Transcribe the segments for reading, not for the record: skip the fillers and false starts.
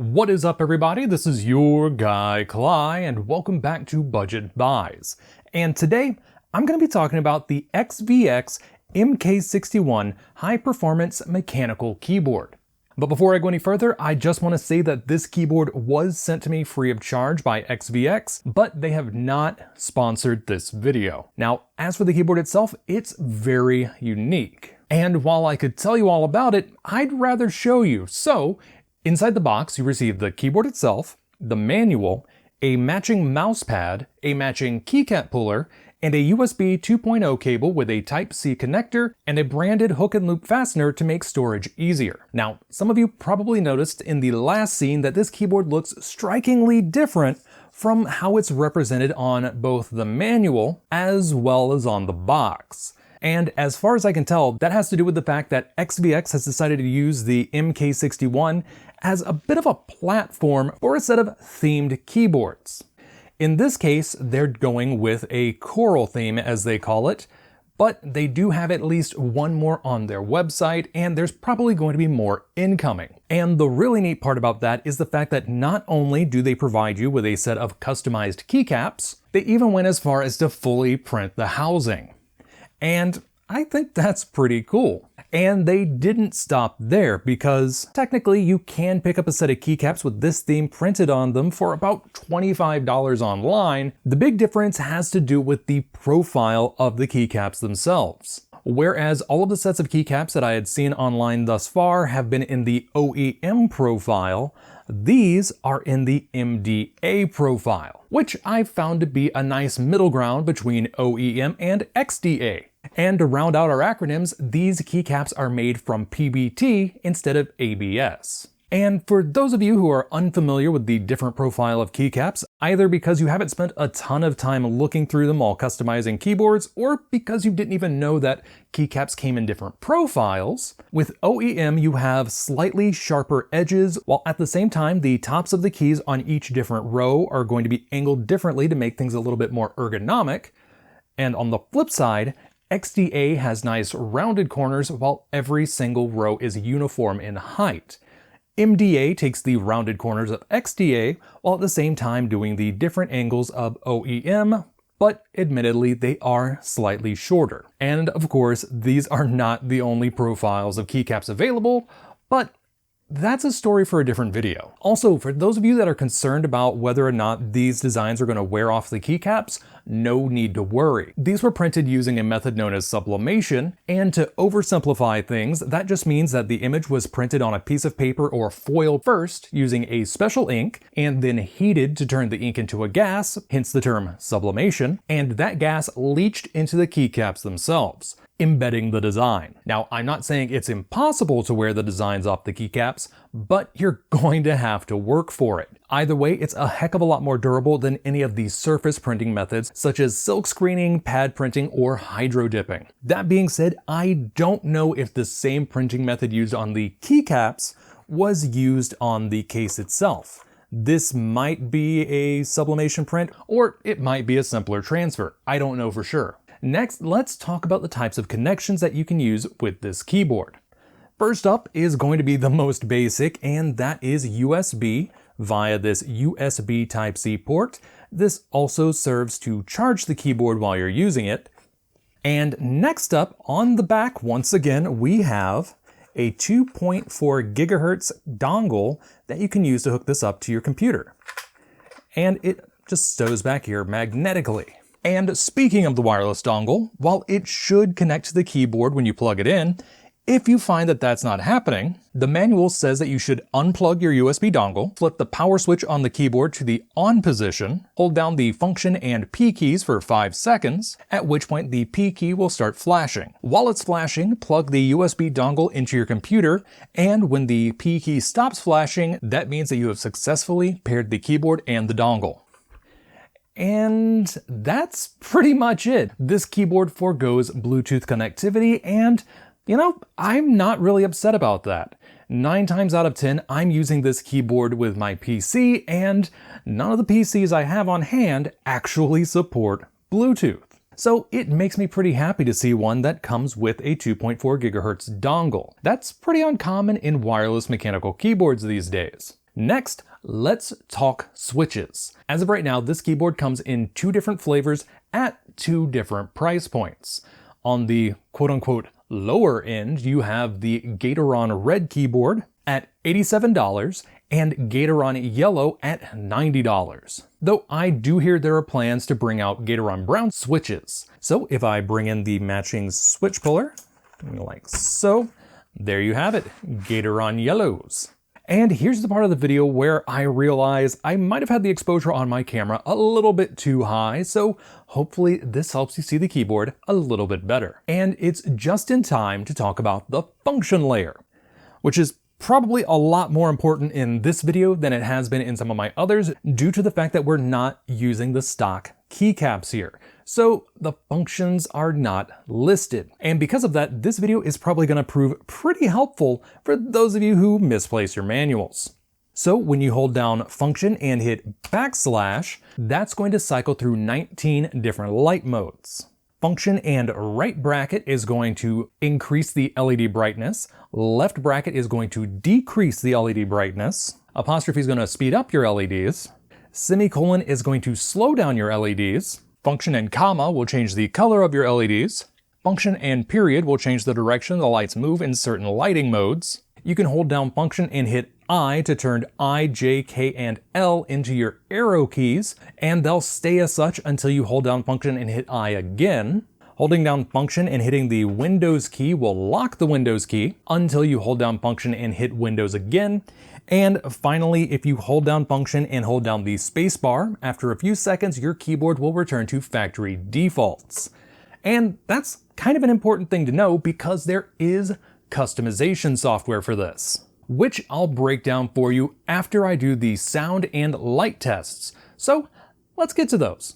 What is up, everybody? This is your guy Cly, and welcome back to Budget Buys. And today, I'm going to be talking about the XVX MK61 High Performance Mechanical Keyboard. But before I go any further, I just want to say that this keyboard was sent to me free of charge by XVX, but they have not sponsored this video. Now, as for the keyboard itself, it's very unique. And while I could tell you all about it, I'd rather show you. So, inside the box, you receive the keyboard itself, the manual, a matching mouse pad, a matching keycap puller, and a USB 2.0 cable with a Type-C connector and a branded hook and loop fastener to make storage easier. Now, some of you probably noticed in the last scene that this keyboard looks strikingly different from how it's represented on both the manual as well as on the box. And as far as I can tell, that has to do with the fact that XVX has decided to use the MK61 as a bit of a platform for a set of themed keyboards. In this case, they're going with a coral theme, as they call it, but they do have at least one more on their website, and there's probably going to be more incoming. And the really neat part about that is the fact that not only do they provide you with a set of customized keycaps, they even went as far as to fully print the housing. And I think that's pretty cool. And they didn't stop there, because technically you can pick up a set of keycaps with this theme printed on them for about $25 online. The big difference has to do with the profile of the keycaps themselves. Whereas all of the sets of keycaps that I had seen online thus far have been in the OEM profile, these are in the MDA profile, which I found to be a nice middle ground between OEM and XDA. And to round out our acronyms, these keycaps are made from PBT instead of ABS. And for those of you who are unfamiliar with the different profile of keycaps, either because you haven't spent a ton of time looking through them while customizing keyboards, or because you didn't even know that keycaps came in different profiles, with OEM you have slightly sharper edges, while at the same time the tops of the keys on each different row are going to be angled differently to make things a little bit more ergonomic. And on the flip side, XDA has nice rounded corners while every single row is uniform in height. MDA takes the rounded corners of XDA while at the same time doing the different angles of OEM, but admittedly they are slightly shorter. And of course, these are not the only profiles of keycaps available, but that's a story for a different video. Also, for those of you that are concerned about whether or not these designs are going to wear off the keycaps, no need to worry. These were printed using a method known as sublimation, and to oversimplify things, that just means that the image was printed on a piece of paper or foil first using a special ink, and then heated to turn the ink into a gas, hence the term sublimation, and that gas leached into the keycaps themselves, embedding the design. Now, I'm not saying it's impossible to wear the designs off the keycaps, but you're going to have to work for it. Either way, it's a heck of a lot more durable than any of the surface printing methods, such as silk screening, pad printing, or hydro dipping. That being said, I don't know if the same printing method used on the keycaps was used on the case itself. This might be a sublimation print, or it might be a simpler transfer. I don't know for sure. Next, let's talk about the types of connections that you can use with this keyboard. First up is going to be the most basic, and that is USB via this USB Type-C port. This also serves to charge the keyboard while you're using it. And next up, on the back, once again, we have a 2.4 gigahertz dongle that you can use to hook this up to your computer. And it just stows back here magnetically. And speaking of the wireless dongle, while it should connect to the keyboard when you plug it in, if you find that that's not happening, the manual says that you should unplug your USB dongle, flip the power switch on the keyboard to the on position, hold down the function and P keys for 5 seconds, at which point the P key will start flashing. While it's flashing, plug the USB dongle into your computer, and when the P key stops flashing, that means that you have successfully paired the keyboard and the dongle. And that's pretty much it. This keyboard forgoes Bluetooth connectivity, and you know, I'm not really upset about that. 9 times out of 10, I'm using this keyboard with my PC, and none of the PCs I have on hand actually support Bluetooth. So it makes me pretty happy to see one that comes with a 2.4 GHz dongle. That's pretty uncommon in wireless mechanical keyboards these days. Next, let's talk switches. As of right now, this keyboard comes in 2 different flavors at 2 different price points. On the quote-unquote lower end, you have the Gateron Red keyboard at $87 and Gateron Yellow at $90. Though I do hear there are plans to bring out Gateron Brown switches. So if I bring in the matching switch puller, like so, there you have it, Gateron Yellows. And here's the part of the video where I realize I might have had the exposure on my camera a little bit too high, so hopefully this helps you see the keyboard a little bit better. And it's just in time to talk about the function layer, which is probably a lot more important in this video than it has been in some of my others due to the fact that we're not using the stock keycaps here. So the functions are not listed. And because of that, this video is probably going to prove pretty helpful for those of you who misplace your manuals. So when you hold down function and hit backslash, that's going to cycle through 19 different light modes. Function and right bracket is going to increase the LED brightness. Left bracket is going to decrease the LED brightness. Apostrophe is going to speed up your LEDs. Semicolon is going to slow down your LEDs. Function and comma will change the color of your LEDs. Function and period will change the direction the lights move in certain lighting modes. You can hold down function and hit I to turn I, J, K, and L into your arrow keys, and they'll stay as such until you hold down function and hit I again. Holding down function and hitting the Windows key will lock the Windows key until you hold down function and hit Windows again. And finally, if you hold down function and hold down the spacebar, after a few seconds, your keyboard will return to factory defaults. And that's kind of an important thing to know because there is customization software for this, which I'll break down for you after I do the sound and light tests. So let's get to those.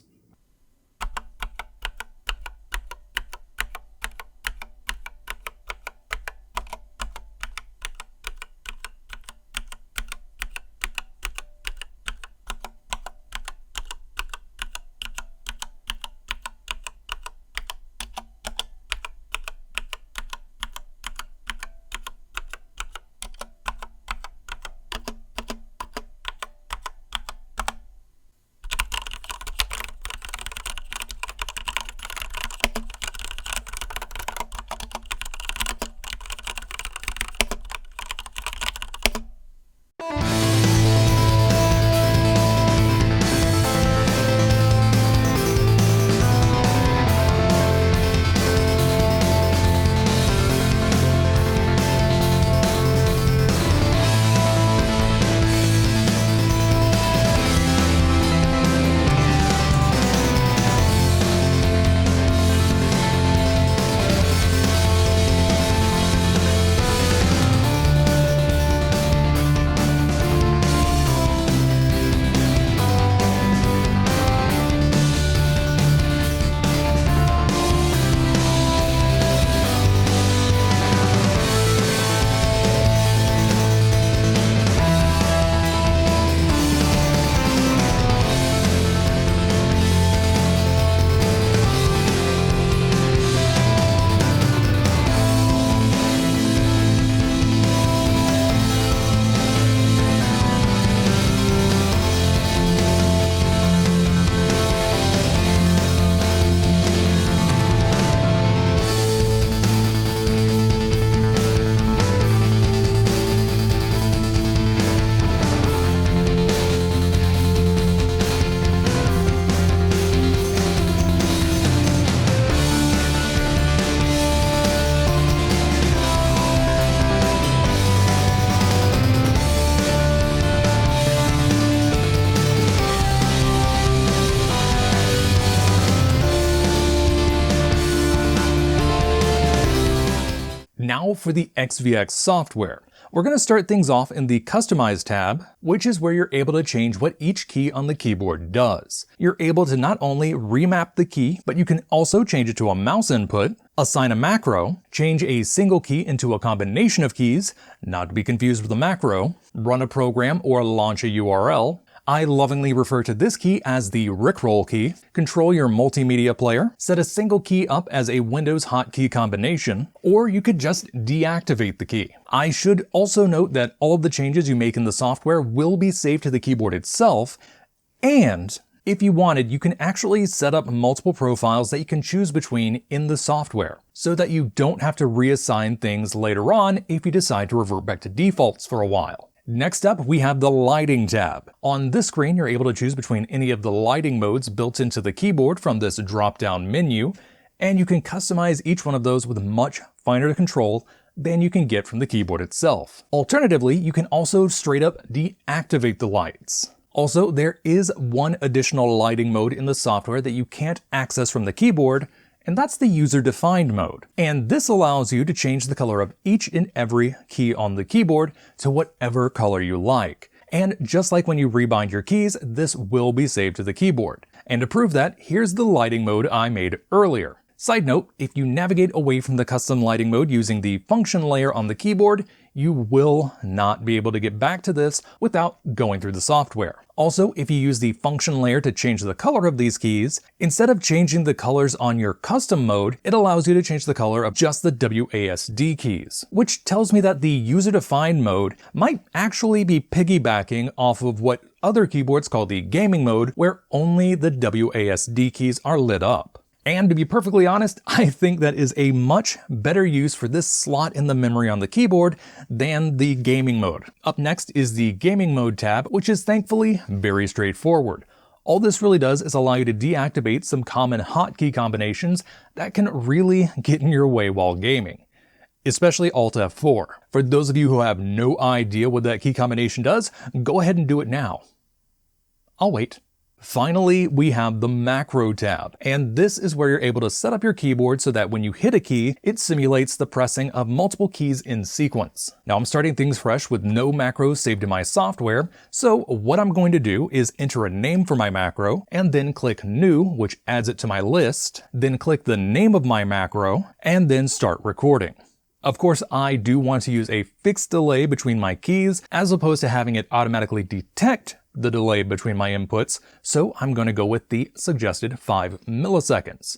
Now for the XVX software. We're going to start things off in the Customize tab, which is where you're able to change what each key on the keyboard does. You're able to not only remap the key, but you can also change it to a mouse input, assign a macro, change a single key into a combination of keys, not to be confused with a macro, run a program or launch a URL, I lovingly refer to this key as the Rickroll key. Control your multimedia player, set a single key up as a Windows hotkey combination, or you could just deactivate the key. I should also note that all of the changes you make in the software will be saved to the keyboard itself, and if you wanted, you can actually set up multiple profiles that you can choose between in the software, so that you don't have to reassign things later on if you decide to revert back to defaults for a while. Next up, we have the Lighting tab. On this screen, you're able to choose between any of the lighting modes built into the keyboard from this drop-down menu, and you can customize each one of those with much finer control than you can get from the keyboard itself. Alternatively, you can also straight up deactivate the lights. Also, there is one additional lighting mode in the software that you can't access from the keyboard, and that's the user-defined mode. And this allows you to change the color of each and every key on the keyboard to whatever color you like. And just like when you rebind your keys, this will be saved to the keyboard. And to prove that, here's the lighting mode I made earlier. Side note, if you navigate away from the custom lighting mode using the function layer on the keyboard, you will not be able to get back to this without going through the software. Also, if you use the function layer to change the color of these keys, instead of changing the colors on your custom mode, it allows you to change the color of just the WASD keys, which tells me that the user-defined mode might actually be piggybacking off of what other keyboards call the gaming mode, where only the WASD keys are lit up. And to be perfectly honest, I think that is a much better use for this slot in the memory on the keyboard than the gaming mode. Up next is the gaming mode tab, which is thankfully very straightforward. All this really does is allow you to deactivate some common hotkey combinations that can really get in your way while gaming, especially Alt F4. For those of you who have no idea what that key combination does, go ahead and do it now. I'll wait. Finally, we have the Macro tab, and this is where you're able to set up your keyboard so that when you hit a key, it simulates the pressing of multiple keys in sequence. Now, I'm starting things fresh with no macros saved in my software, so what I'm going to do is enter a name for my macro, and then click New, which adds it to my list, then click the name of my macro, and then start recording. Of course, I do want to use a fixed delay between my keys, as opposed to having it automatically detect the delay between my inputs, so I'm going to go with the suggested 5 milliseconds.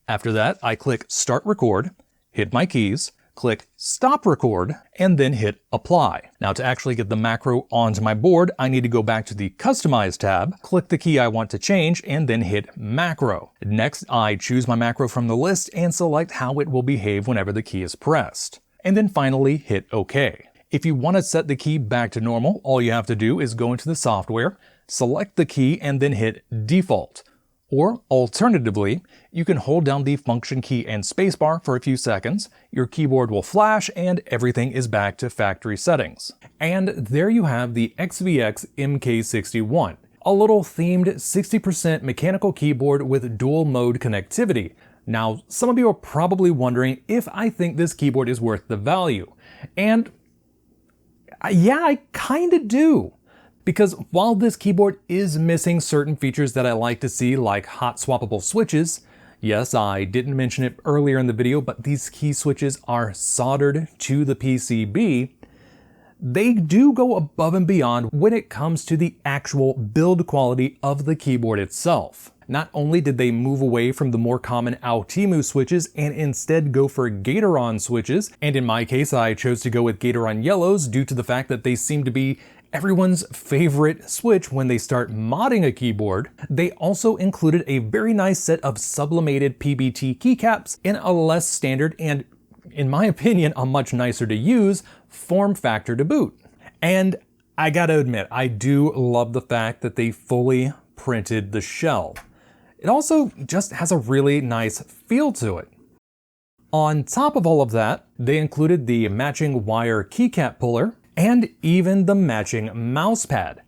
After that, I click Start Record, hit my keys, click Stop Record, and then hit Apply. Now, to actually get the macro onto my board, I need to go back to the Customize tab, click the key I want to change, and then hit Macro. Next, I choose my macro from the list and select how it will behave whenever the key is pressed. And then finally, hit OK. If you want to set the key back to normal, all you have to do is go into the software, select the key, and then hit Default. Or alternatively, you can hold down the Function key and spacebar for a few seconds, your keyboard will flash, and everything is back to factory settings. And there you have the XVX MK61, a little themed 60% mechanical keyboard with dual mode connectivity. Now, some of you are probably wondering if I think this keyboard is worth the value. And yeah, I kinda do. Because while this keyboard is missing certain features that I like to see, like hot swappable switches, yes, I didn't mention it earlier in the video, but these key switches are soldered to the PCB, they do go above and beyond when it comes to the actual build quality of the keyboard itself. Not only did they move away from the more common Altimu switches and instead go for Gateron switches, and in my case I chose to go with Gateron Yellows due to the fact that they seem to be everyone's favorite switch when they start modding a keyboard, they also included a very nice set of sublimated PBT keycaps in a less standard and, in my opinion, a much nicer to use form factor to boot. And I gotta admit, I do love the fact that they fully printed the shell. It also just has a really nice feel to it. On top of all of that, they included the matching wire keycap puller and even the matching mouse pad.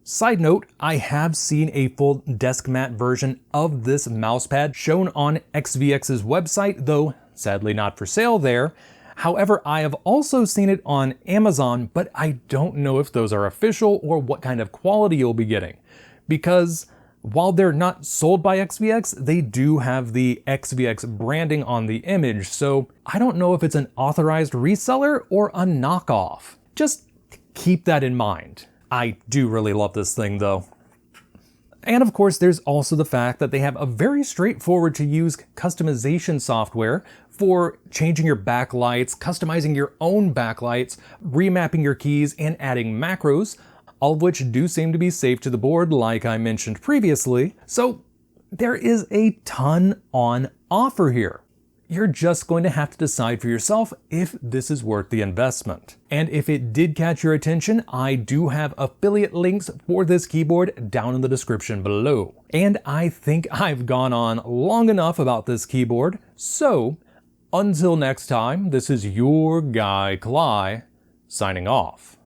Side note, I have seen a full desk mat version of this mouse pad shown on XVX's website, though sadly not for sale there. However, I have also seen it on Amazon, but I don't know if those are official or what kind of quality you'll be getting. Because while they're not sold by XVX, they do have the XVX branding on the image, so I don't know if it's an authorized reseller or a knockoff. Just keep that in mind. I do really love this thing though. And of course, there's also the fact that they have a very straightforward to use customization software for changing your backlights, customizing your own backlights, remapping your keys, and adding macros, all of which do seem to be safe to the board like I mentioned previously. So there is a ton on offer here. You're just going to have to decide for yourself if this is worth the investment. And if it did catch your attention, I do have affiliate links for this keyboard down in the description below. And I think I've gone on long enough about this keyboard, so until next time, this is your guy Cly, signing off.